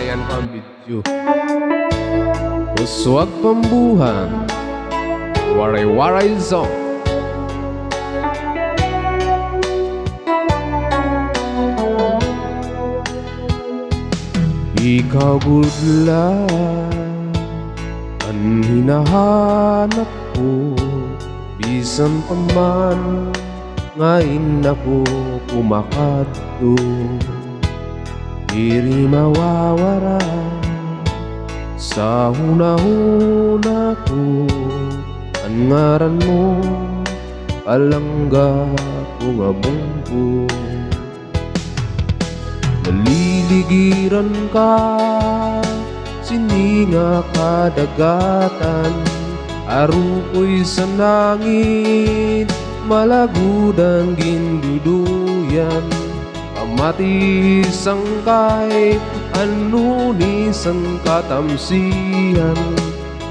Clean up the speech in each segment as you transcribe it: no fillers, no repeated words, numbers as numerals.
Bayan ko ang video. Uswag pambuhan, waray-waray song. Ikaw gudlan ang hinahanap ko, bisan pa man ngayon ako kumakadto. Diri mawawara sa hunahuna ko, ang ngaran mo palangga ko nga bungko. Naliligiran ka, sininga kadagatan, arukoy sa langit, malagudang ginduduyan. Amati sangkay, anuni sang katamsihan,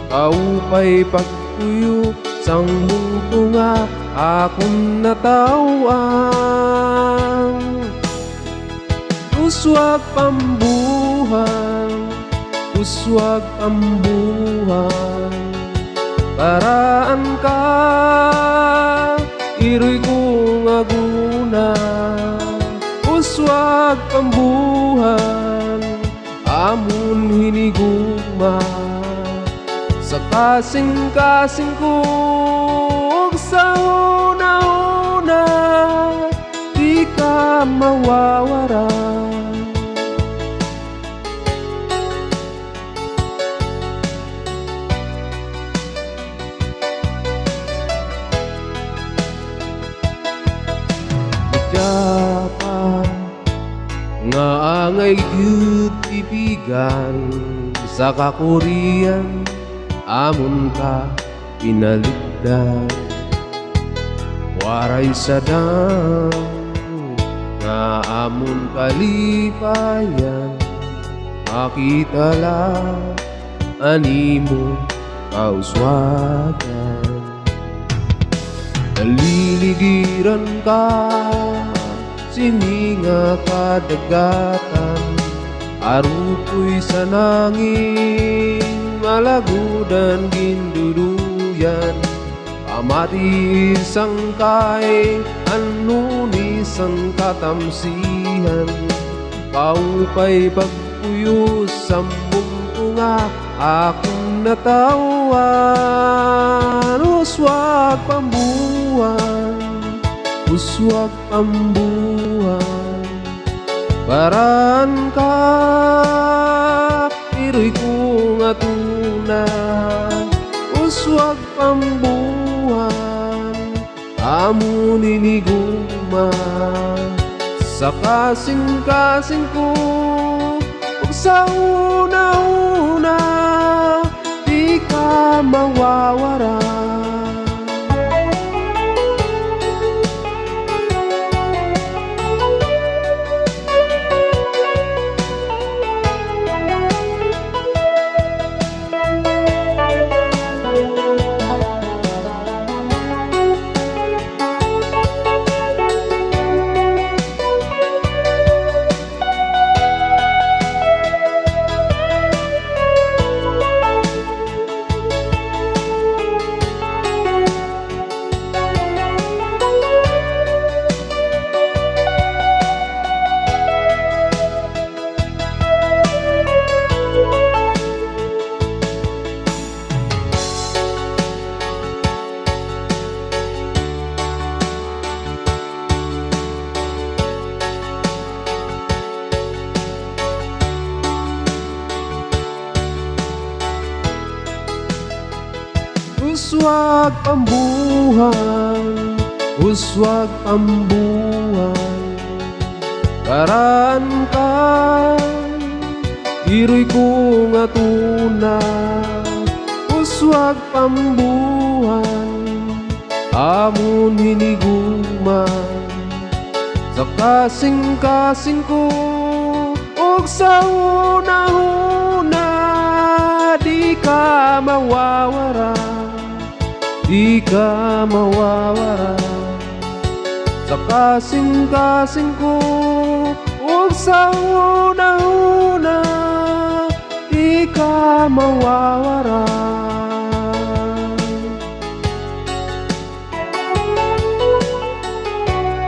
kaupay pagtuyo sang mundo nga akong natawan. Uswag pambuhan, uswag pambuhan, paraan ka, iroy kong aguna. Uswag pambuhan, amon hinigugma, sa kasing-kasing ko sa una-una, di ka mawawara. Nga angay gyud ibigan sa kakurian, amon ka pinaligdan. Waray sadang nga amon kalipayan, makita lang animo kauswagan. Naliligiran ka, sininga kadagatan, arukoy sa nangin, malagudan ginduduyan. Amati sangkay, anuni sang katamsihan, kaupay pagpuyo sambong ko nga akong natawan. Uswag pambuhan, uswag pambuhan, paraan ka, iroy kong atuna. Uswag pambuhan, amon inigugma, sa kasing-kasing ko ug sa una-una, di ka mawawara. Uswag pambuhan, uswag pambuhan, paraan ka, iroy kong atuna. Uswag pambuhan, amon hinigugma, sa kasing-kasing ko ug sa una-una, di ka mawawara. Di ka mawawara sa kasing-kasing ko ug sa una-una. nawawalan.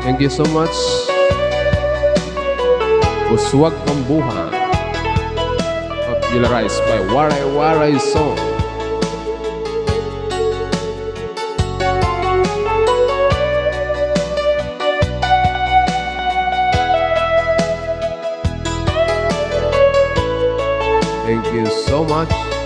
Thank you so much. Uswag Pambuhan, popularized by Waray Waray Song. Thank you so much.